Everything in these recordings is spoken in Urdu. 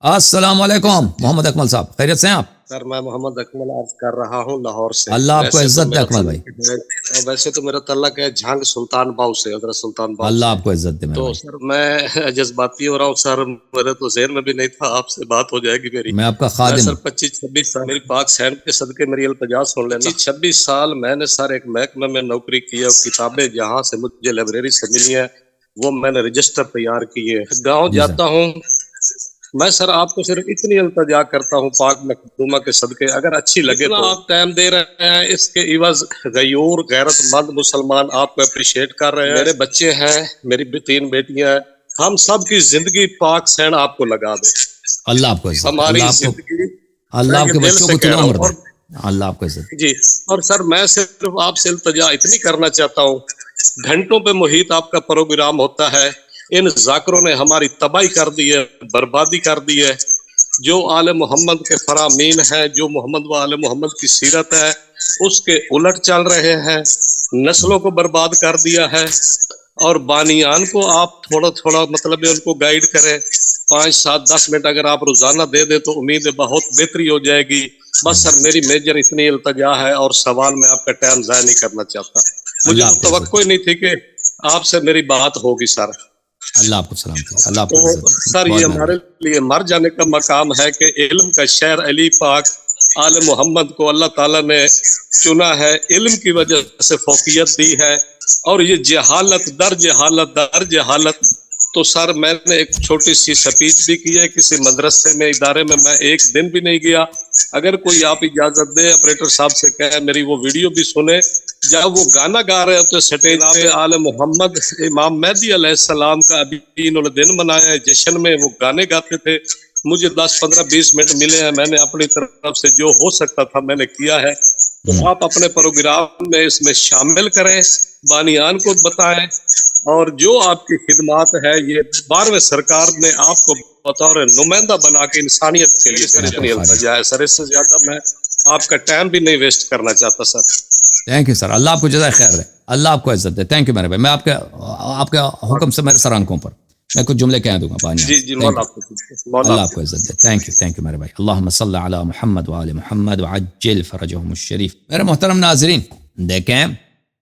السلام علیکم محمد اکمل صاحب، خیریت سے ہیں آپ؟ سر میں محمد اکمل عرض کر رہا ہوں لاہور سے۔ اللہ آپ کو عزت دے اکمل بھائی، ویسے تو میرا تعلق ہے جھنگ سلطان باؤ سے، حضرت سلطان باؤ اللہ سے۔ آپ کو عزت دے میرے تو بھائی۔ سر میں جذباتی ہو رہا ہوں سر، میرے تو ذہن میں بھی نہیں تھا آپ سے بات ہو جائے گی میری۔ میں آپ کا میں خادم سر ہوں۔ 25-26 سال میری پاک سین کے صدقے میری التجا سن لینا۔ 26 سال میں نے سر ایک محکمے میں نوکری کی ہے، کتابیں جہاں سے مجھے لائبریری سے ملی ہیں وہ میں نے رجسٹر تیار کیے۔ گاؤں جی سر، جاتا ہوں میں سر، آپ کو صرف اتنی التجا کرتا ہوں پاک مخدومہ کے صدقے، اگر اچھی لگے تو آپ ٹائم دے رہے ہیں، اس کے عوض غیور غیرت مند مسلمان آپ کو اپریشیٹ کر رہے ہیں۔ میرے بچے ہیں، میری 3 بیٹیاں ہیں، ہم سب کی زندگی پاک سین آپ کو لگا دے۔ اللہ آپ کو عزت دے، ہماری اللہ آپ کو، زندگی اللہ میں آپ یہ کے دل بچوں سے کو کہہ طول رہا ہوں۔ عمر دے، اور اللہ آپ کو عزت دے۔ جی، اور سر میں صرف آپ سے التجا اتنی کرنا چاہتا ہوں، گھنٹوں پہ محیط آپ کا پروگرام ہوتا ہے، ان ذاکروں نے ہماری تباہی کر دی ہے، بربادی کر دی ہے۔ جو آل محمد کے فرامین ہیں، جو محمد و آل محمد کی سیرت ہے، اس کے الٹ چل رہے ہیں، نسلوں کو برباد کر دیا ہے۔ اور بانیان کو آپ تھوڑا تھوڑا مطلب ان کو گائیڈ کریں، 5-7-10 منٹ اگر آپ روزانہ دے دیں تو امید ہے بہت بہتری ہو جائے گی۔ بس سر میری میجر اتنی التجا ہے، اور سوال میں آپ کا ٹائم ضائع نہیں کرنا چاہتا۔ مجھے اللہ آپ تو کو عزت توقع دے، ہی نہیں تھی کہ آپ سے میری بات ہوگی سر۔ اللہ آپ کو سلامتی دے، اللہ آپ کو تو عزت دے، سر یہ بہت ہمارے مہربانی۔ لیے مر جانے کا مقام ہے کہ علم کا شہر علی پاک آل محمد کو اللہ تعالیٰ نے چنا ہے، علم کی وجہ سے فوقیت دی ہے، اور یہ جہالت در جہالت در جہالت۔ تو سر میں نے ایک چھوٹی سی سپیچ بھی کی ہے کسی مدرسے میں، ادارے میں ایک دن بھی نہیں گیا۔ اگر کوئی آپ اجازت دے، اپریٹر صاحب سے کہے میری وہ ویڈیو بھی سنے، جب وہ گانا گا رہے ہوتے سٹیج پہ، آل محمد امام مہدی علیہ السلام کا ابھی انہوں نے دن منایا ہے، جشن میں وہ گانے گاتے تھے۔ مجھے 10-15-20 منٹ ملے ہیں، میں نے اپنی طرف سے جو ہو سکتا تھا میں نے کیا ہے۔ تو آپ اپنے پروگرام میں اس میں شامل کریں، بانیان کو بتائیں، اور جو آپ کی خدمات ہے، یہ 12ویں سرکار نے آپ کو بطور نمائندہ بنا کے انسانیت کے لیے سر اتنی التجا ہے۔ سر اس سے زیادہ میں آپ کا ٹائم بھی نہیں ویسٹ کرنا چاہتا سر۔ تھینک یو سر، اللہ آپ کو جزائے خیر دے، اللہ آپ کو عزت دے۔ تھینک یو میرے بھائی، میں آپ کے حکم سے میرے سر آنکھوں پر میں کچھ جملے کہہ دوں گا بانیان جی سے۔ جی، تھینک مولا یو، آپ کو، مولا اللہ آپ آپ کو عزت دے۔ تھینک یو میرے بھائی۔ اللہم صلی علی محمد وآل محمد وعجل فرجہم الشریف۔ میرے محترم ناظرین، دیکھیں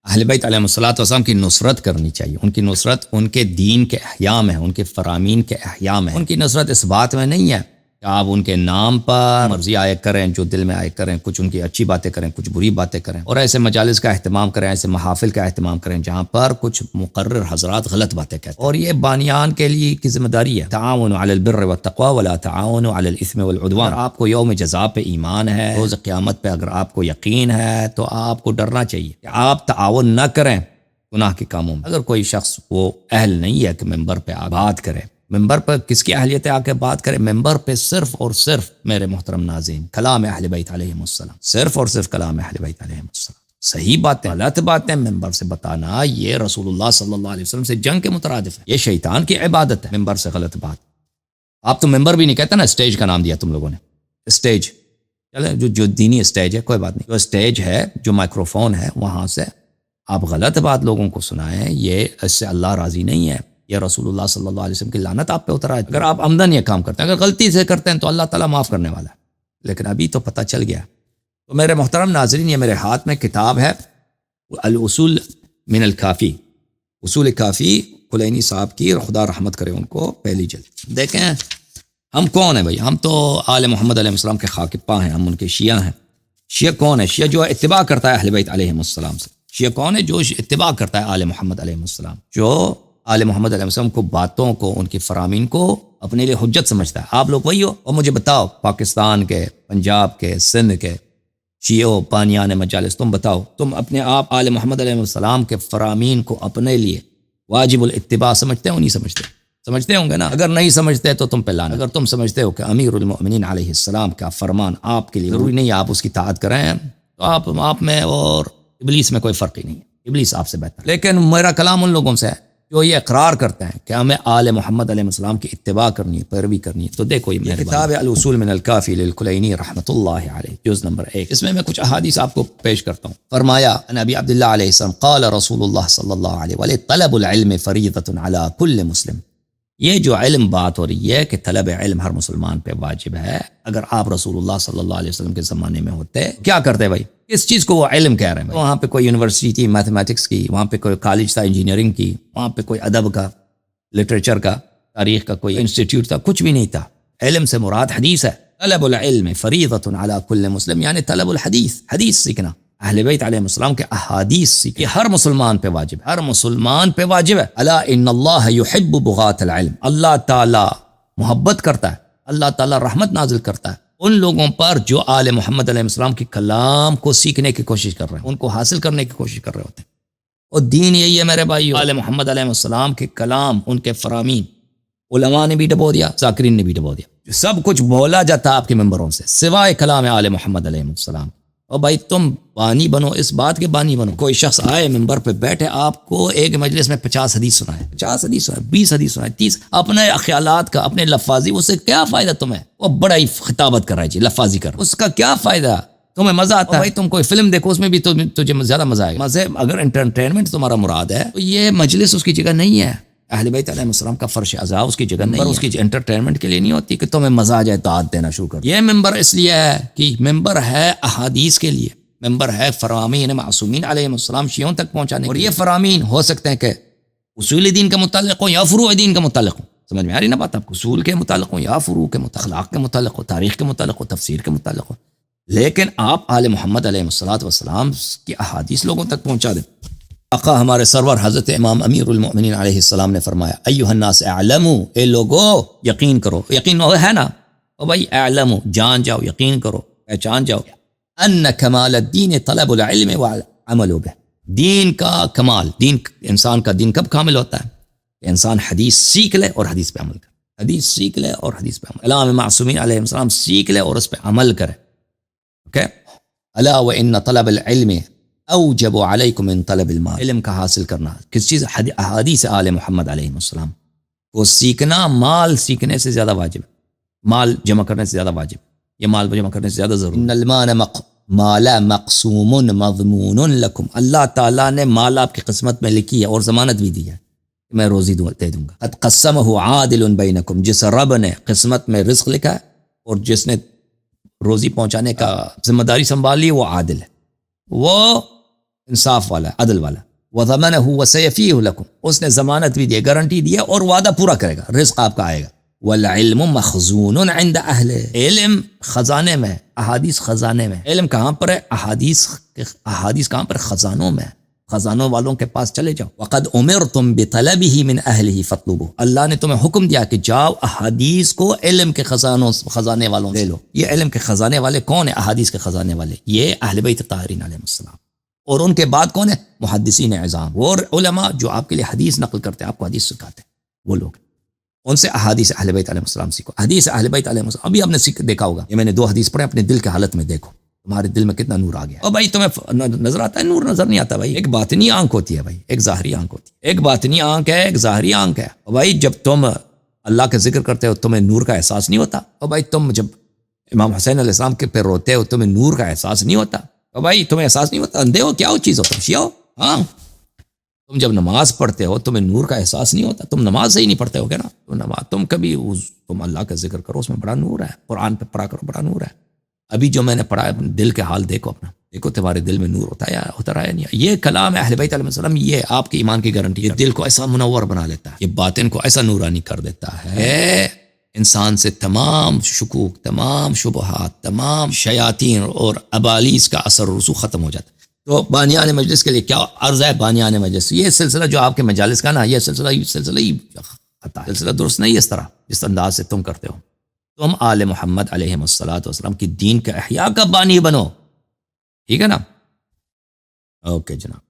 اہل بیت علیہ الصلوۃ والسلام کی نصرت کرنی چاہیے۔ ان کی نصرت ان کے دین کے احیاء میں ہے، ان کے فرامین کے احیاء میں ہے۔ ان کی نصرت اس بات میں نہیں ہے کہ آپ ان کے نام پر مرضی آئے کریں، جو دل میں آئے کریں، کچھ ان کی اچھی باتیں کریں، کچھ بری باتیں کریں، اور ایسے مجالس کا اہتمام کریں، ایسے محافل کا اہتمام کریں جہاں پر کچھ مقرر حضرات غلط باتیں کہتے ہیں۔ اور یہ بانیان کے لیے کی ذمہ داری ہے، تعاون علی البر والتقوی ولا تعاون علی الاثم والعدوان۔ اگر آپ کو یوم جزا پہ ایمان ہے، روز قیامت پہ اگر آپ کو یقین ہے، تو آپ کو ڈرنا چاہیے کہ آپ تعاون نہ کریں گناہ کے کاموں میں۔ اگر کوئی شخص وہ اہل نہیں ہے کہ ممبر پہ بات کرے، ممبر پر کس کی اہلیت ہے آ کے بات کرے؟ ممبر پہ صرف اور صرف میرے محترم ناظرین کلام اہل بیت علیہم السلام، صرف اور صرف کلام اہل بیت علیہم السلام۔ صحیح باتیں، غلط باتیں ممبر سے بتانا، یہ رسول اللہ صلی اللہ علیہ وسلم سے جنگ کے مترادف ہے، یہ شیطان کی عبادت ہے۔ ممبر سے غلط بات، آپ تو ممبر بھی نہیں کہتے نا، اسٹیج کا نام دیا تم لوگوں نے، اسٹیج۔ چلے جو دینی اسٹیج ہے کوئی بات نہیں، جو اسٹیج ہے، جو مائکروفون ہے، وہاں سے آپ غلط بات لوگوں کو سنائیں، یہ اس سے اللہ راضی نہیں ہے، یہ رسول اللہ صلی اللہ علیہ وسلم کی لعنت آپ پہ اترا ہے۔ اگر آپ عمدن یہ کام کرتے ہیں، اگر غلطی سے کرتے ہیں تو اللہ تعالیٰ معاف کرنے والا ہے، لیکن ابھی تو پتہ چل گیا۔ تو میرے محترم ناظرین، یہ میرے ہاتھ میں کتاب ہے الاصول من الکافی، اصول کافی کلینی صاحب کی، اور خدا رحمت کرے ان کو، پہلی جلد۔ دیکھیں ہم کون ہیں بھائی؟ ہم تو آل محمد علیہ السلام کے خاکپا ہیں، ہم ان کے شیعہ ہیں۔ شیعہ کون ہے؟ شیعہ جو اتباع کرتا ہے اہل بیت علیہ السلام سے۔ شیعہ کون ہے؟ جو اتباع کرتا ہے آل محمد علیہ السلام، جو آل محمد علیہ السلام کو، باتوں کو، ان کی فرامین کو اپنے لیے حجت سمجھتا ہے۔ آپ لوگ وہی ہو؟ اور مجھے بتاؤ، پاکستان کے، پنجاب کے، سندھ کے شیعوں، بانیان مجالس، تم بتاؤ، تم اپنے آپ آل محمد علیہ السلام کے فرامین کو اپنے لیے واجب الاتباع سمجھتے ہو؟ نہیں سمجھتے؟ سمجھتے ہوں گے نا؟ اگر نہیں سمجھتے تو تم پہ لعنت۔ اگر تم سمجھتے ہو کہ امیر المؤمنین علیہ السلام کا فرمان آپ کے لیے ضروری نہیں ہے آپ اس کی اطاعت کریں، تو آپ میں اور ابلیس میں کوئی فرق ہی نہیں ہے، ابلیس آپ سے بہتر۔ لیکن میرا کلام ان لوگوں سے ہے جو یہ اقرار کرتے ہیں کہ ہمیں آل محمد علیہ السلام کی اتباع کرنی ہے، پیروی کرنی ہے۔ تو دیکھو یہ کتاب ہے الاصول من الکافی للکلینی رحمۃ اللہ علیہ، جز نمبر 1۔ اس میں کچھ احادیث آپ کو پیش کرتا ہوں۔ فرمایا ان ابی عبداللہ علیہ السلام قال رسول اللہ صلی اللہ علیہ وآلہ طلب العلم فریضۃ علی کل مسلم، یہ جو علم بات ہو رہی ہے کہ طلب علم ہر مسلمان پہ واجب ہے، اگر آپ رسول اللہ صلی اللہ علیہ وسلم کے زمانے میں ہوتے کیا کرتے بھائی؟ کس چیز کو وہ علم کہہ رہے ہیں؟ وہاں پہ کوئی یونیورسٹی تھی میتھمیٹکس کی، وہاں پہ کوئی کالج تھا انجینئرنگ کی، وہاں پہ کوئی ادب کا، لٹریچر کا، تاریخ کا کوئی انسٹیٹیوٹ تھا، کچھ بھی نہیں تھا۔ علم سے مراد حدیث ہے۔ طلب العلم فریضۃ علی کل مسلم، یعنی طلب الحدیث، حدیث سیکھنا، اہل بیت علیہ السلام کے احادیث سیکھنا، یہ ہر مسلمان پہ واجب ہے، ہر مسلمان پہ واجب ہے۔ الا ان اللہ یحب بغاة العلم، اللہ تعالی محبت کرتا ہے، اللہ تعالی رحمت نازل کرتا ہے ان لوگوں پر جو آل محمد علیہ السلام کے کلام کو سیکھنے کی کوشش کر رہے ہیں، ان کو حاصل کرنے کی کوشش کر رہے ہوتے ہیں۔ اور دین یہی ہے میرے بھائیو، آل محمد علیہ السلام کے کلام، ان کے فرامین، علماء نے بھی ڈبو دیا، ذاکرین نے بھی ڈبو دیا، سب کچھ بولا جاتا آپ کے ممبروں سے سوائے کلام آل محمد علیہ السلام۔ اور بھائی تم بانی بنو، اس بات کے بانی بنو۔ کوئی شخص آئے ممبر پہ بیٹھے، آپ کو ایک مجلس میں 50 حدیث سنائے، 50 حدیث سنائے، 20 حدیث سنائے، 30، اپنے خیالات کا، اپنے لفاظی، اس سے کیا فائدہ تمہیں؟ وہ بڑا ہی خطابت کر رہا ہے جی، لفاظی کر، اس کا کیا فائدہ؟ تمہیں مزہ آتا ہے بھائی، تم کوئی فلم دیکھو، اس میں بھی تجھے زیادہ مزہ آئے گا۔ مزے اگر انٹرٹینمنٹ تمہارا مراد ہے تو یہ مجلس اس کی جگہ نہیں ہے۔ اہل بیت علیہ السلام کا فرش عزا اس کی جگہ نہیں ہے، اس کی انٹرٹینمنٹ کے لیے نہیں ہوتی کہ تمہیں مزہ آ جائے داد دینا شروع کر۔ یہ ممبر اس لیے ہے کہ ممبر ہے احادیث کے لیے، ممبر ہے فرامین معصومین علیہ السلام شیعوں تک پہنچانے، اور یہ فرامین ہو سکتے ہیں کہ اصول دین کے متعلق ہو یا فروع دین کے متعلق ہو۔ سمجھ میں آ رہی نا بات آپ کو؟ اصول کے متعلق ہو یا فروع کے متعلق، اخلاق کے متعلق ہو، تاریخ کے متعلق ہو، تفسیر کے متعلق ہو، لیکن آپ آل محمد علیہ السلام کی احادیث لوگوں تک پہنچا دیں۔ آقا ہمارے سرور حضرت امام امیر المؤمنین علیہ السلام نے فرمایا ایھا الناس اعلموا، اے لوگو یقین کرو، یقین ہے نا، او بھائی اعلموا، جان جاؤ، یقین کرو، پہچان جاؤ، ان کمال الدین طلب العلم والعمل بہ، دین کا کمال، دین انسان کا دین کب کامل ہوتا ہے؟ کہ انسان حدیث سیکھ لے اور حدیث پہ عمل کرے، حدیث سیکھ لے اور حدیث پہ عمل، کلام معصومین علیہ السلام سیکھ لے اور اس پہ عمل کرے۔ اوکے، الا وان طلب العلم اوجب علیکم من طلب المال، علم کا حاصل کرنا کس چیز؟ احادیث آل محمد علیہ السلام کو سیکھنا مال سیکھنے سے زیادہ واجب ہے، مال جمع کرنے سے زیادہ واجب، یہ مال جمع کرنے سے زیادہ ضروری۔ ان المال مال مقسوم مضمون لکم، اللہ تعالیٰ نے مال آپ کی قسمت میں لکھی ہے اور ضمانت بھی دی ہے کہ میں روزی دے دوں گا۔ قد قسمہ عادل بینکم، جس رب نے قسمت میں رزق لکھا ہے اور جس نے روزی پہنچانے کا ذمہ داری سنبھال لی وہ عادل ہے، وہ انصاف والا ہے، عدل والا۔ وضمنہ وسیفیہ لکم، اس نے ضمانت بھی دی ہے، گارنٹی دی ہے اور وعدہ پورا کرے گا، رزق آپ کا آئے گا۔ والعلم مخزون عند اہل، علم خزانے میں، احادیث خزانے میں۔ علم کہاں پر ہے؟ احادیث کہاں پر؟ خزانوں میں، خزانوں والوں کے پاس چلے جاؤ۔ وقد امرتم بطلبہ من اہلہ فاطلبوہ، اللہ نے تمہیں حکم دیا کہ جاؤ احادیث کو علم کے خزانے والوں لے لو۔ یہ علم کے خزانے والے کون ہیں؟ احادیث کے خزانے والے یہ اہل بیت طاہرین علیہ السلام، اور ان کے بعد کون ہے؟ محدثین اعظام اور علماء جو آپ کے لیے حدیث نقل کرتے ہیں، آپ کو حدیث سکھاتے ہیں، وہ لوگ، ان سے احادیث اہل بیت علیہ السلام سیکھو۔ حدیث اہل بیت علیہ السلام ابھی آپ نے دیکھا ہوگا، یہ میں نے 2 حدیث پڑھے، اپنے دل کے حالت میں دیکھو، تمہارے دل میں کتنا نور آ گیا۔ اور بھائی تمہیں نظر آتا ہے نور؟ نظر نہیں آتا بھائی، ایک باطنی آنکھ ہوتی ہے بھائی، ایک ظاہری آنکھ ہوتی ہے، ایک باطنی آنکھ ہے، ایک ظاہری آنکھ ہے۔ اور بھائی جب تم اللہ کا ذکر کرتے ہو تمہیں نور کا احساس نہیں ہوتا؟ اور بھائی تم جب امام حسین علیہ السلام کے پہ روتے ہو تمہیں نور کا احساس نہیں ہوتا؟ اور بھائی تمہیں احساس نہیں ہوتا؟ اندھے ہو کیا ہو چیز ہو تم؟ شیعہ ہو؟ ہاں، تم جب نماز پڑھتے ہو تمہیں نور کا احساس نہیں ہوتا؟ تم نماز سے ہی نہیں پڑھتے ہو گے نا، تو نماز تم کبھی تم اللہ کا ذکر کرو، اس میں بڑا نور ہے، قرآن پہ پڑھا کرو، بڑا نور ہے۔ ابھی جو میں نے پڑھا ہے دل کے حال دیکھو اپنا، دیکھو تمہارے دل میں نور ہوتا ہے یا ہوتا رہا ہے نہیں؟ یہ کلام اہل بیت علیہ السلام، یہ آپ کے ایمان کی گارنٹی ہے، دل کو ایسا منور بنا لیتا ہے، یہ باطن کو ایسا نورانی کر دیتا ہے، انسان سے تمام شکوک، تمام شبہات، تمام شیاطین اور ابالیس کا اثر و رسوخ ختم ہو جاتا ہے۔ تو بانیان مجلس کے لیے کیا عرض ہے؟ بانیان مجلس یہ سلسلہ جو آپ کے مجالس کا نا، یہ سلسلہ ہی خطا ہے، سلسلہ درست نہیں ہے، اس طرح جس انداز سے تم کرتے ہو۔ تم آل محمد علیہ السلام کی دین کا احیاء کا بانی بنو، ٹھیک ہے نا؟ اوکے جناب۔